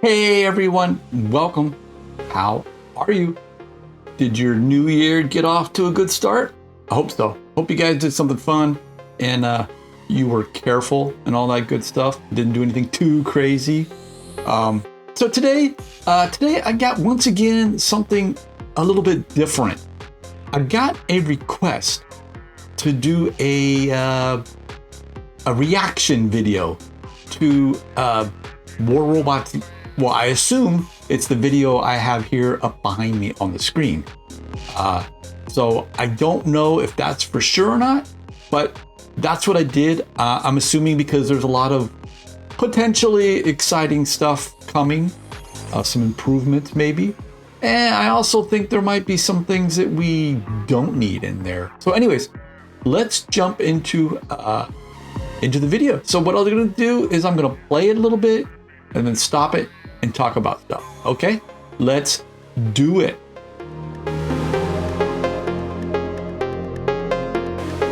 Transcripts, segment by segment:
Hey everyone, welcome. How are you? Did your new year get off to a good start? I hope so. Hope you guys did something fun and you were careful and all that good stuff. Didn't do anything too crazy. So today I got once again something a little bit different. I got a request to do a reaction video to War Robots. Well, I assume it's the video I have here up behind me on the screen. So I don't know if that's for sure or not, but that's what I did. I'm assuming because there's a lot of potentially exciting stuff coming, some improvements maybe. And I also think there might be some things that we don't need in there. So anyways, let's jump into the video. So what I'm gonna do is I'm gonna play it a little bit and then stop it and talk about stuff. Okay, let's do it.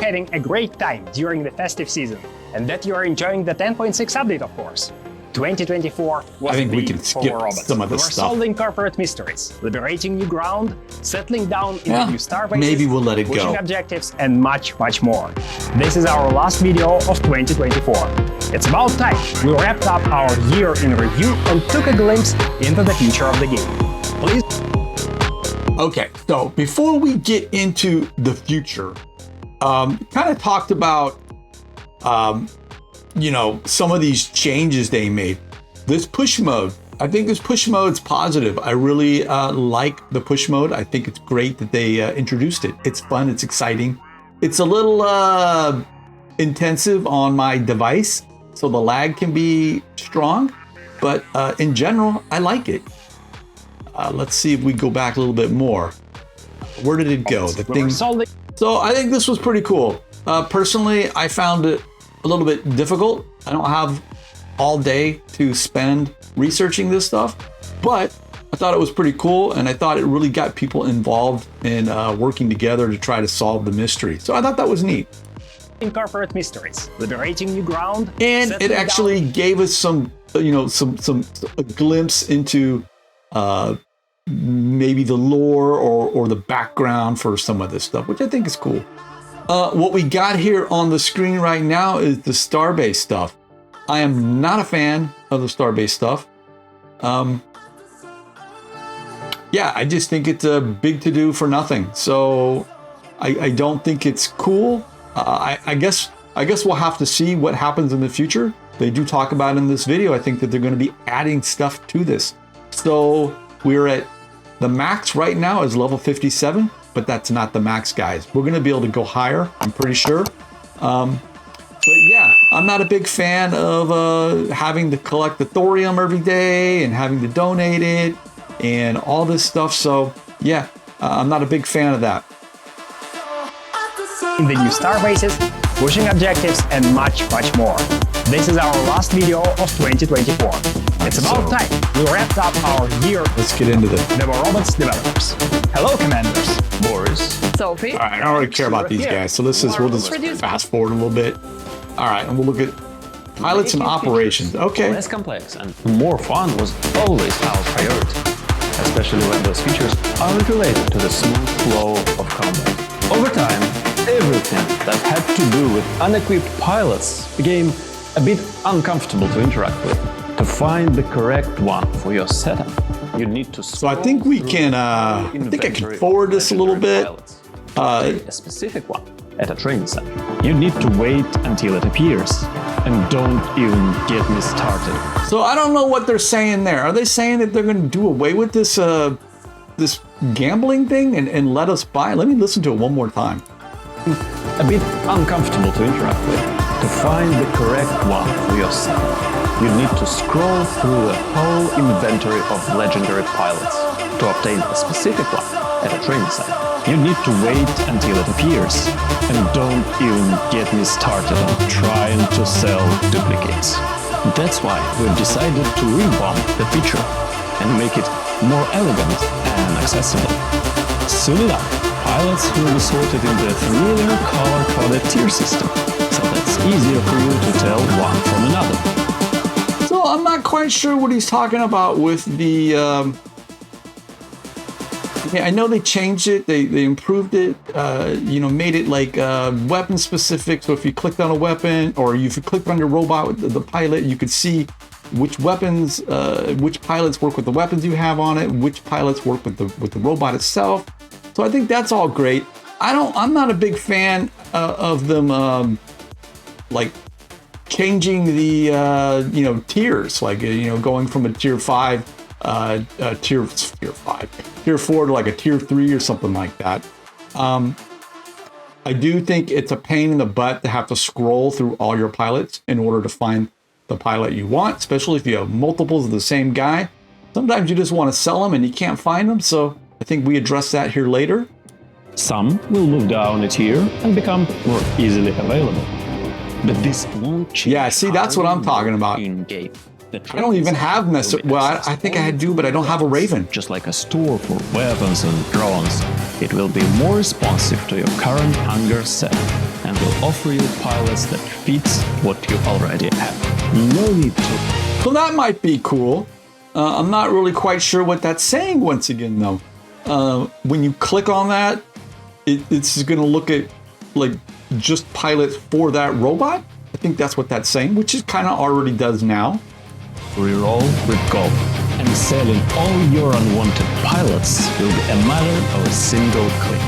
Having a great time during the festive season, and that you are enjoying the 10.6 update, of course. 2024 was I think we big can for skip robots. some of We this were stuff. solving corporate mysteries, liberating new ground, settling down in Yeah, new star bases, maybe we'll let it go. pushing objectives, and much more. This is our last video of 2024. It's about time we wrapped up our year in review and took a glimpse into the future of the game. Please. Okay, so before we get into the future, kind of talked about, you know, some of these changes they made. This push mode, I think this push mode's positive. I really like the push mode. I think it's great that they introduced it. It's fun, it's exciting. It's a little intensive on my device, so the lag can be strong, but in general, I like it. Let's see if we go back a little bit more. Where did it go? The thing. So I think this was pretty cool. Personally, I found it a little bit difficult. I don't have all day to spend researching this stuff, but I thought it was pretty cool, and I thought it really got people involved in working together to try to solve the mystery. So I thought that was neat. Corporate mysteries, liberating new ground, and it actually gave us some, you know, a glimpse into maybe the lore or the background for some of this stuff, which I think is cool. What we got here on the screen right now is the Starbase stuff. I am not a fan of the Starbase stuff. Yeah, I just think it's a big to-do for nothing. So I don't think it's cool. I guess we'll have to see what happens in the future. They do talk about in this video, I think that they're going to be adding stuff to this. So we're at the max right now is level 57, but that's not the max, guys. We're going to be able to go higher, I'm pretty sure. But yeah, I'm not a big fan of having to collect the thorium every day and having to donate it and all this stuff. So yeah, I'm not a big fan of that. In the new star bases, pushing objectives, and much more. This is our last video of 2024. It's about time we wrapped up our year. Let's get into this. The War Robots developers. Hello, commanders. Boris. Sophie. All right, I don't really care about these guys, so we'll just fast forward a little bit. All right, and we'll look at pilots and operations. Okay. Less complex and more fun was always our priority, especially when those features aren't related to the smooth flow of combat. Over time, everything that had to do with unequipped pilots became a bit uncomfortable to interact with. To find the correct one for your setup, you need to. So I think we can. I think I can forward this a little bit. A specific one at a training center. You need to wait until it appears, and don't even get me started. So I don't know what they're saying there. Are they saying that they're going to do away with this this gambling thing and let us buy? Let me listen to it one more time. A bit uncomfortable to interact with. To find the correct one for your setup, you need to scroll through the whole inventory of legendary pilots. To obtain a specific one at a training center, you need to wait until it appears. And don't even get me started on trying to sell duplicates. That's why we've decided to revamp the feature and make it more elegant and accessible. Soon enough, pilots will be sorted in the 3-layer color-coded tier system, so that's easier for you to tell one from another. So I'm not quite quite sure what he's talking about with the. Yeah, I know they changed it. They improved it. You know, made it like weapon specific. So if you clicked on a weapon, or if you clicked on your robot with the pilot, you could see which weapons, which pilots work with the weapons you have on it, which pilots work with the robot itself. So I think that's all great. I'm not a big fan of them like changing the you know, tiers, like you know, going from a tier 5 tier 4 to like a tier 3 or something like that. I do think it's a pain in the butt to have to scroll through all your pilots in order to find the pilot you want, especially if you have multiples of the same guy. Sometimes you just want to sell them and you can't find them, so I think we address that here later. Some will move down a tier and become more easily available. But this won't change. Yeah, see, that's what I'm talking about. In-game. I don't even have well, I think I do, but I don't have a Raven. Just like a store for weapons and drones, it will be more responsive to your current hunger set and will offer you pilots that fits what you already have. No need to. So that might be cool. I'm not really quite sure what that's saying once again, though. When you click on that, it's going to look at like just pilots for that robot. I think that's what that's saying, which it kind of already does now. Reroll with gold, and selling all your unwanted pilots will be a matter of a single click.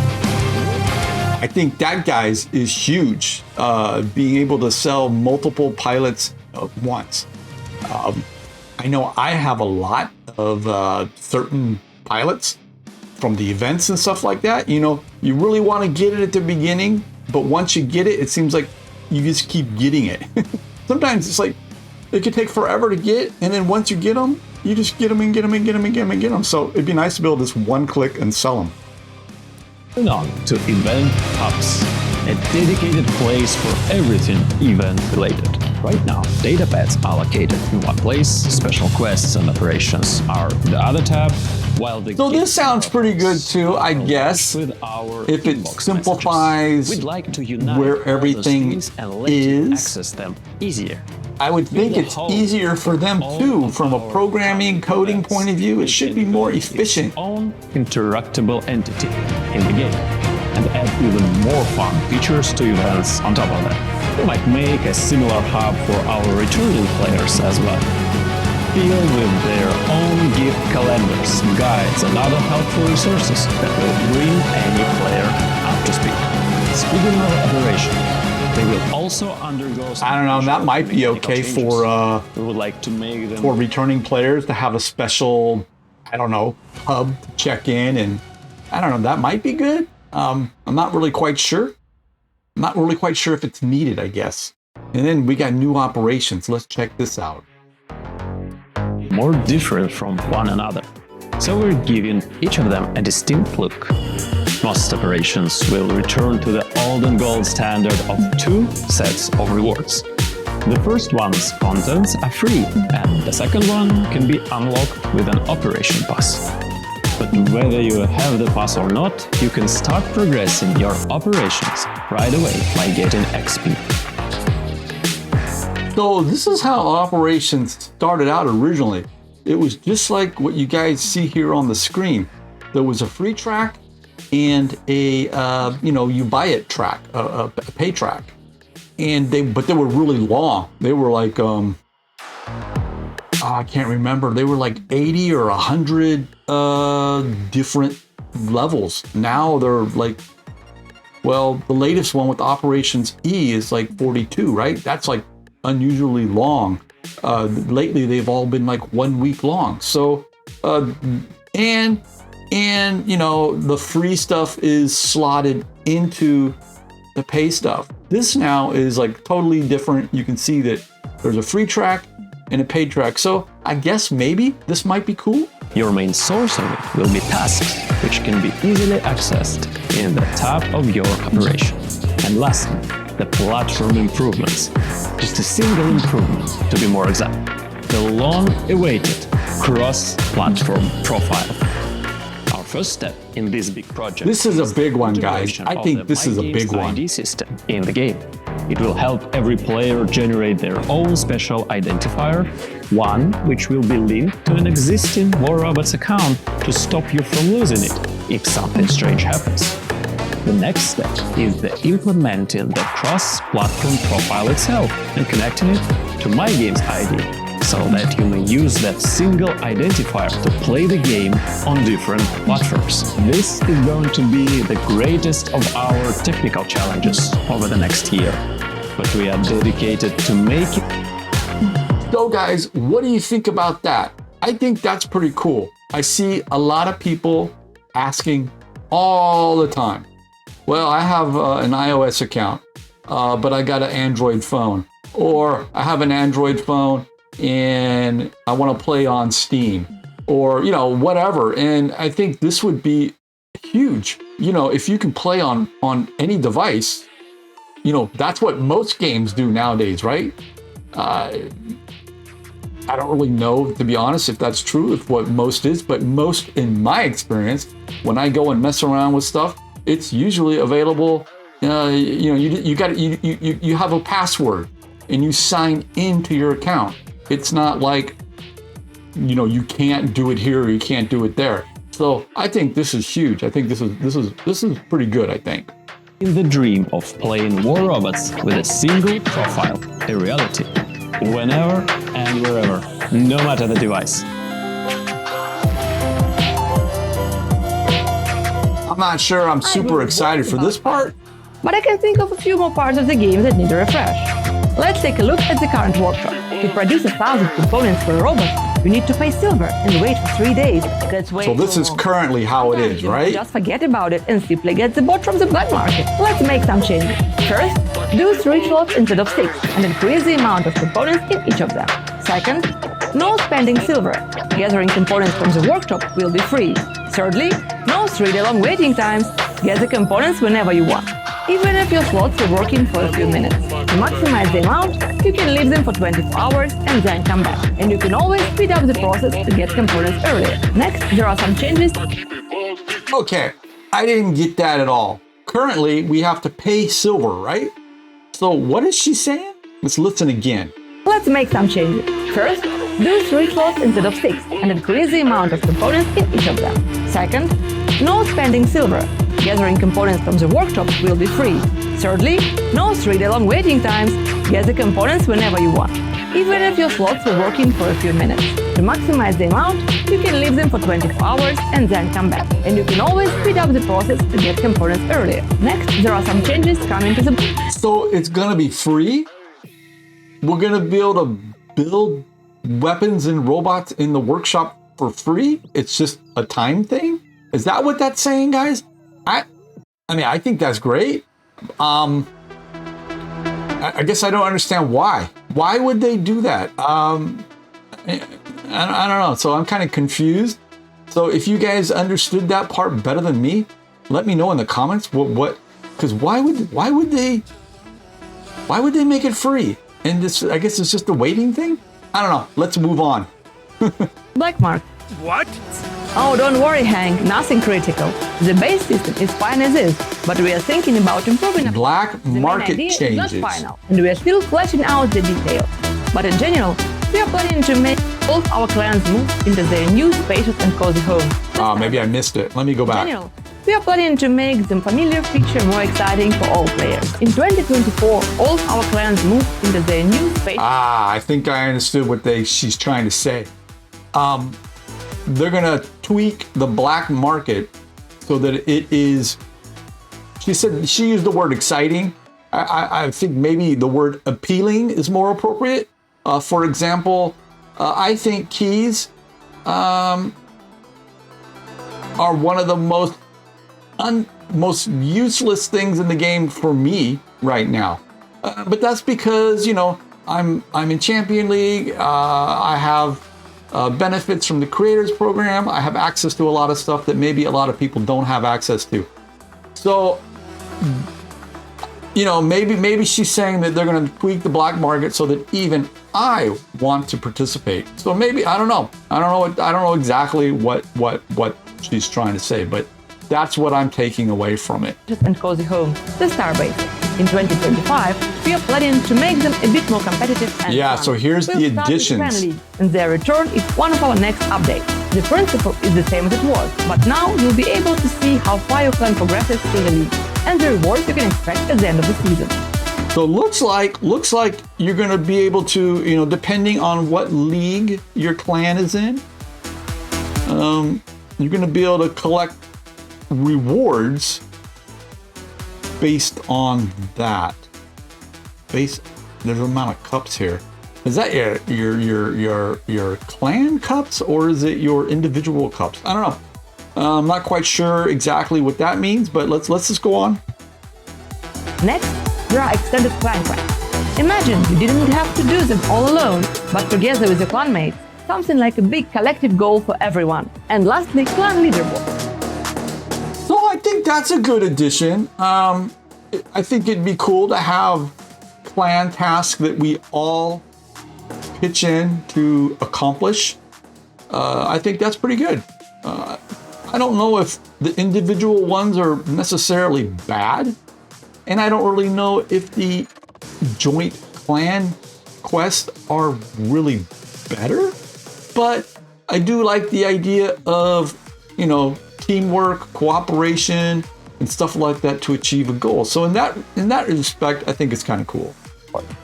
I think that, guys, is huge. Being able to sell multiple pilots at once. I know I have a lot of certain pilots from the events and stuff like that. You know, you really want to get it at the beginning, but once you get it, it seems like you just keep getting it. Sometimes it's like it could take forever to get, and then once you get them, you just get them and get them and get them and get them and get them. So it'd be nice to be able to just one click and sell them. Moving on to event hubs, a dedicated place for everything event related. Right now, data pads are allocated in one place, special quests and operations are in the other tab, while the so this sounds pretty good too, I guess, with our if it simplifies We'd like to unite where everything and let you is. access them easier. I would think it's easier for them too, from a programming, coding point of view. It should be more efficient. Own interactable entity in the game, and add even more fun features to events on top of that. We might make a similar hub for our returning players as well, filled with their own gift calendars, guides, and other helpful resources that will bring any player up to speed. Speaking of operation, they will also undergo some I don't know, that might be okay for we would like to make them for returning players to have a special, I don't know, hub to check in, and I don't know, that might be good. I'm not really quite sure. I'm not really quite sure if it's needed, I guess. And then we got new operations. Let's check this out. more different from one another, so we're giving each of them a distinct look. Most operations will return to the old and gold standard of 2 sets of rewards. The first one's contents are free, and the second one can be unlocked with an operation pass. But whether you have the pass or not, you can start progressing your operations right away by getting XP. So this is how operations started out originally. It was just like what you guys see here on the screen. There was a free track and a you buy it track, a pay track, and but they were really long. They were like I can't remember. They were like 80 or 100 different levels. Now they're like, well, the latest one with Operations E is like 42, right? That's like unusually long. Lately, they've all been like 1 week long. So, and you know, the free stuff is slotted into the pay stuff. This now is like totally different. You can see that there's a free track and a paid track. So I guess maybe this might be cool. Your main source of it will be tasks, which can be easily accessed in the tab of your operation. And lastly, the platform improvements. Just a single improvement, to be more exact. The long-awaited cross-platform profile. Our first step in this big project. This is a big one, guys. I think this is a big one. ID system in the game. It will help every player generate their own special identifier, one which will be linked to an existing War Robots account to stop you from losing it if something strange happens. The next step is implementing the cross-platform profile itself and connecting it to My Game's ID, so that you may use that single identifier to play the game on different platforms. This is going to be the greatest of our technical challenges over the next year, but we are dedicated to make it. So guys, what do you think about that? I think that's pretty cool. I see a lot of people asking all the time, well, I have an iOS account, but I got an Android phone, or I have an Android phone and I want to play on Steam, or, you know, whatever. And I think this would be huge. You know, if you can play on any device, you know, that's what most games do nowadays, right? I don't really know, to be honest, if that's true, if what most is, but most, in my experience, when I go and mess around with stuff, it's usually available. You know, you have a password and you sign into your account. It's not like, you know, you can't do it here or you can't do it there. So I think this is huge. I think this is pretty good, I think. In the dream of playing War Robots with a single profile, a reality, whenever and wherever, no matter the device. I'm not sure I'm super excited for this part. But I can think of a few more parts of the game that need a refresh. Let's take a look at the current workshop. To produce 1,000 components for a robot, you need to pay silver and wait for 3 days. That's way So this too is long. currently how it is, right? Just forget about it and simply get the bot from the black market. Let's make some changes. First, do 3 slots instead of 6 and increase the amount of components in each of them. Second, no spending silver. Gathering components from the workshop will be free. Thirdly, no 3-day long waiting times. Get the components whenever you want, even if your slots are working for a few minutes. To maximize the amount, you can leave them for 24 hours and then come back. And you can always speed up the process to get components earlier. Next, there are some changes. Okay, I didn't get that at all. Currently, we have to pay silver, right? So what is she saying? Let's listen again. Let's make some changes. First, do 3 slots instead of 6 and increase the amount of components in each of them. Second, no spending silver. Gathering components from the workshop will be free. Thirdly, no 3-day long waiting times. Get the components whenever you want, even if your slots are working for a few minutes. To maximize the amount, you can leave them for 24 hours and then come back. And you can always speed up the process to get components earlier. Next, there are some changes coming to the... So it's gonna be free? We're gonna be able to build weapons and robots in the workshop for free? It's just a time thing? Is that what that's saying, guys? I mean, I think that's great. I guess I don't understand why. Why would they do that? I don't know. So I'm kind of confused. So if you guys understood that part better than me, let me know in the comments. What? Because why would they make it free? And this, I guess, it's just a waiting thing. I don't know. Let's move on. Black market. What? Oh, don't worry, Hank, nothing critical. The base system is fine as is, but we are thinking about improving it. Black The main market idea changes. is not final, and we are still fleshing out the details. But in general, we are planning to make all of our clients move into their new spacious and cozy home. Maybe I missed it. Let me go In back. general, we are planning to make the familiar feature more exciting for all players. In 2024, all of our clients move into their new spacious... I think I understood what she's trying to say. They're gonna tweak the black market so that it is, she used the word exciting. I think maybe the word appealing is more appropriate. For example, I think keys are one of the most useless things in the game for me right now. But that's because, you know, I'm in Champion League. I have benefits from the creators program. I have access to a lot of stuff that maybe a lot of people don't have access to. So, you know, maybe she's saying that they're going to tweak the black market so that even I want to participate. So maybe, I don't know. I don't know exactly what she's trying to say, but that's what I'm taking away from it. and cozy home, the Starbase. In 2025, we are planning to make them a bit more competitive and Yeah, fun. so here's We'll the start with additions. Clan League, and their return is one of our next updates. The principle is the same as it was, but now you'll be able to see how far your clan progresses through the league, and the rewards you can expect at the end of the season. So looks like you're gonna be able to, you know, depending on what league your clan is in, you're gonna be able to collect rewards based on that. There's an amount of cups here. Is that your clan cups or is it your individual cups? I don't know. I'm not quite sure exactly what that means, but let's just go on. Next, there are extended clan quests. Imagine you didn't have to do them all alone, but together with your clanmates. Something like a big collective goal for everyone. And lastly, clan leaderboard. So I think that's a good addition. I think it'd be cool to have clan tasks that we all pitch in to accomplish. I think that's pretty good. I don't know if the individual ones are necessarily bad, and I don't really know if the joint clan quests are really better, but I do like the idea of, you know, teamwork, cooperation, and stuff like that to achieve a goal. So in that respect, I think it's kind of cool.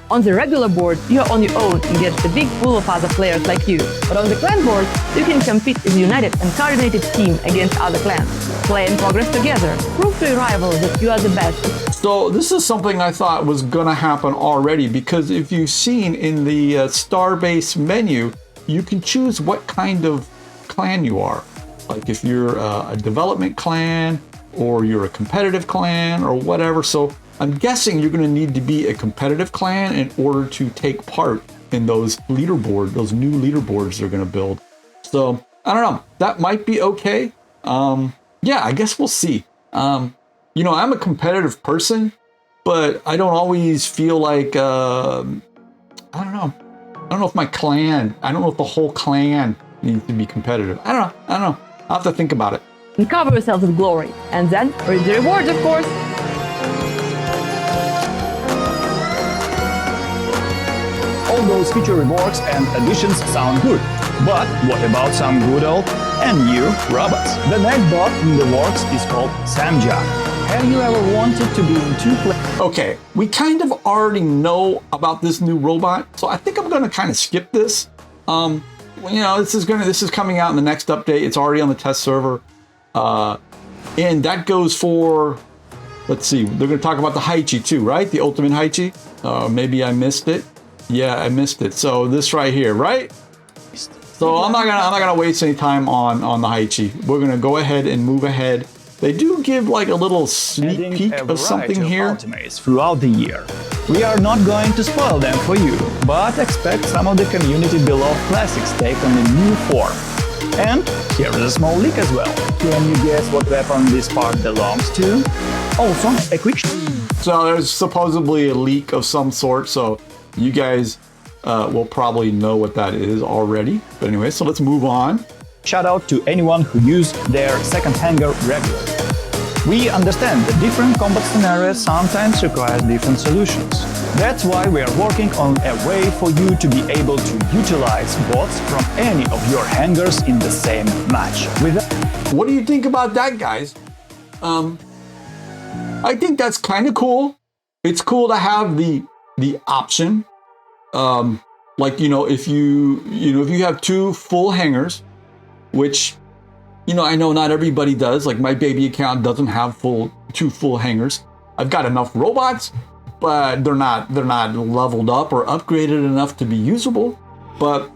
On the regular board, you're on your own and get the big pool of other players like you. But on the clan board, you can compete as a united and coordinated team against other clans. Play and progress together. Prove to your rivals that you are the best. So this is something I thought was gonna happen already, because if you've seen in the star-based menu, you can choose what kind of clan you are. Like if you're a development clan, or you're a competitive clan, or whatever. So I'm guessing you're gonna need to be a competitive clan in order to take part in those new leaderboards they're gonna build. So I don't know, that might be okay. Yeah, I guess we'll see. You know, I'm a competitive person, but I don't always feel like, I don't know if my clan, I don't know if the whole clan needs to be competitive. I don't know. I'll have to think about it. And cover yourself with glory. And then reap the rewards, of course. All those feature rewards and additions sound good. But what about some good old and new robots? The next bot in the works is called Samja. Have you ever wanted to be in two places? Okay, we kind of already know about this new robot, so I think I'm gonna kind of skip this. You know, this is coming out in the next update. It's already on the test server. And that goes for, let's see, they're gonna talk about the Haichi too, right? The ultimate Haichi. Maybe I missed it. Yeah, I missed it. So this right here, right? So I'm not gonna waste any time on the Haichi. We're gonna go ahead and move ahead. They do give like a little sneak peek of something here. Ultimates throughout the year. We are not going to spoil them for you, but expect some of the community beloved classics take on a new form. And here is a small leak as well. Can you guess what weapon this part belongs to? Also, a quick... So there's supposedly a leak of some sort, so you guys will probably know what that is already. But anyway, so let's move on. Shout out to anyone who used their second hanger regularly. We understand that different combat scenarios sometimes require different solutions. That's why we are working on a way for you to be able to utilize bots from any of your hangers in the same match. What do you think about that, guys? I think that's kind of cool. It's cool to have the option. Like, you know, if you have two full hangers, which, you know, I know not everybody does. Like my baby account doesn't have two full hangers. I've got enough robots, but they're not leveled up or upgraded enough to be usable. But,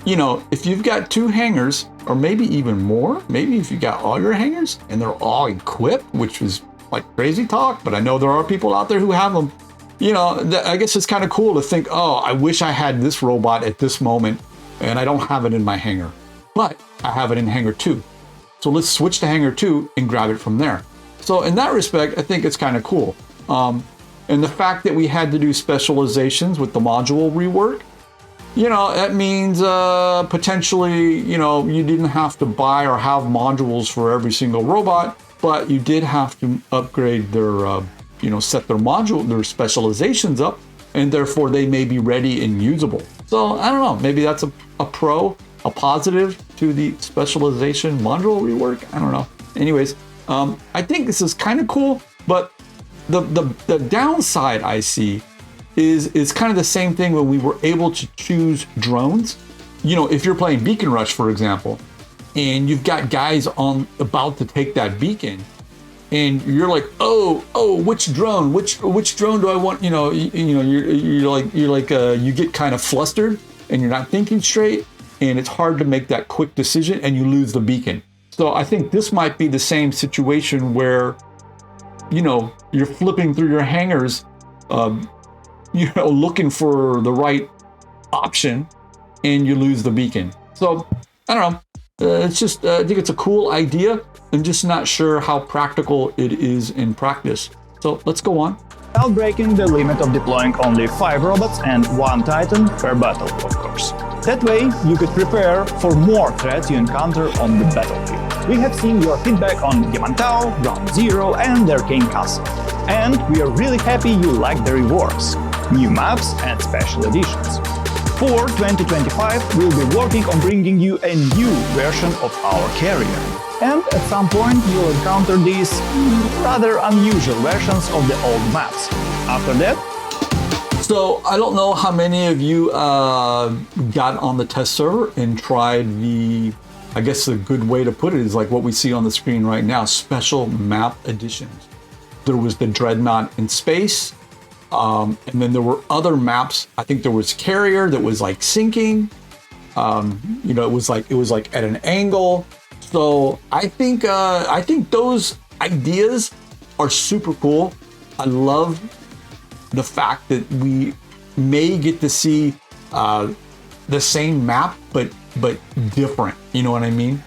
you know, if you've got two hangers, or maybe even more, maybe if you got all your hangers and they're all equipped, which is like crazy talk, but I know there are people out there who have them. You know, I guess it's kind of cool to think, oh, I wish I had this robot at this moment and I don't have it in my hangar, but I have it in hangar 2. So let's switch to hangar 2 and grab it from there. So in that respect, I think it's kind of cool. And the fact that we had to do specializations with the module rework, you know, that means potentially, you know, you didn't have to buy or have modules for every single robot, but you did have to upgrade their set their module, their specializations up, and therefore they may be ready and usable. So I don't know, maybe that's a pro, a positive to the specialization module rework. I don't know. Anyways, I think this is kind of cool, but the downside I see is kind of the same thing when we were able to choose drones. If you're playing Beacon Rush, for example, and you've got guys about to take that beacon, and you're like, oh, which drone do I want? You get kind of flustered and you're not thinking straight, and it's hard to make that quick decision, and you lose the beacon. So I think this might be the same situation where, you're flipping through your hangars, looking for the right option, and you lose the beacon. So I don't know. It's just, I think it's a cool idea. I'm just not sure how practical it is in practice. So let's go on. Without breaking the limit of deploying only 5 robots and 1 Titan per battle, of course. That way, you could prepare for more threats you encounter on the battlefield. We have seen your feedback on Gman, Ground Zero, and Arcane Castle. And we are really happy you like the reworks, new maps, and special editions. For 2025, we'll be working on bringing you a new version of our carrier. And at some point, you'll encounter these rather unusual versions of the old maps. After that... So I don't know how many of you got on the test server and tried I guess a good way to put it is like what we see on the screen right now, special map editions. There was the Dreadnought in space, and then there were other maps. I think there was Carrier that was like sinking. It was like at an angle. So I think those ideas are super cool. I love the fact that we may get to see the same map, but different. You know what I mean?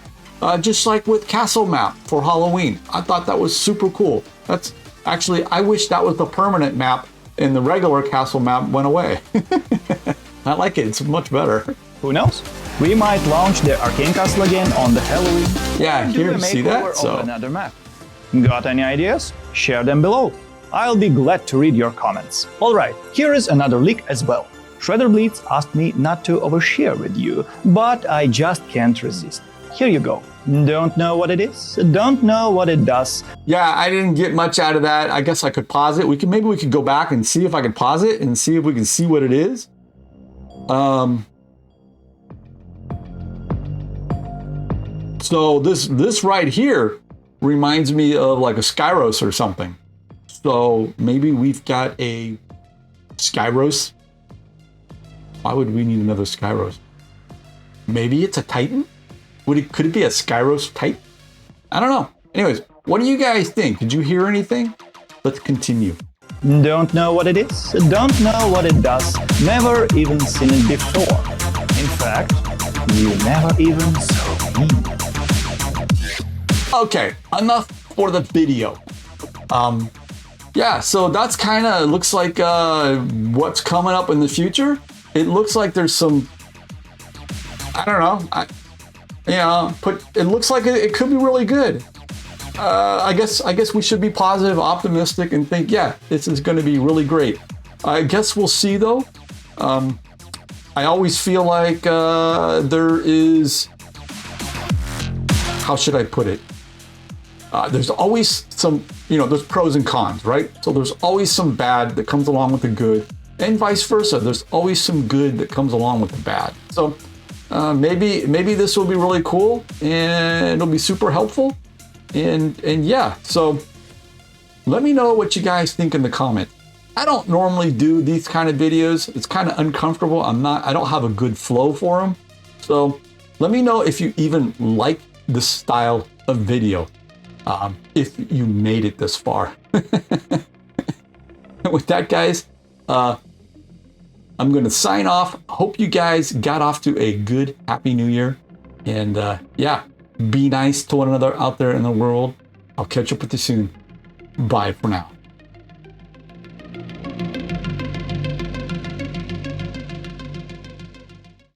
Just like with Castle Map for Halloween. I thought that was super cool. That's actually, I wish that was the permanent map and the regular Castle Map went away. I like it. It's much better. Who knows? We might launch the Arcane Castle again on the Halloween. Yeah, here, see that? So another map. Got any ideas? Share them below. I'll be glad to read your comments. Alright, here is another leak as well. Shredder Bleeds asked me not to overshare with you, but I just can't resist. Here you go. Don't know what it is, don't know what it does. Yeah, I didn't get much out of that. I guess I could pause it. Maybe we could go back and see if I can pause it and see if we can see what it is. So this right here reminds me of like a Skyros or something. So maybe we've got a Skyros. Why would we need another Skyros? Maybe it's a Titan? Could it be a Skyros Titan? I don't know. Anyways, what do you guys think? Did you hear anything? Let's continue. Don't know what it is, don't know what it does, never even seen it before. In fact, you never even saw me. Okay, enough for the video. Yeah, so that's kind of looks like what's coming up in the future. It looks like there's some, I don't know, it looks like it could be really good. I guess we should be positive, optimistic, and think, yeah, this is going to be really great. I guess we'll see though. I always feel like there is, how should I put it? There's always some, there's pros and cons, right? So there's always some bad that comes along with the good, and vice versa. There's always some good that comes along with the bad. So maybe this will be really cool, and it'll be super helpful. And yeah, so let me know what you guys think in the comments. I don't normally do these kind of videos. It's kind of uncomfortable. I don't have a good flow for them. So let me know if you even like this style of video. If you made it this far. With that, guys, I'm going to sign off. Hope you guys got off to a good, happy new year. And yeah, be nice to one another out there in the world. I'll catch up with you soon. Bye for now.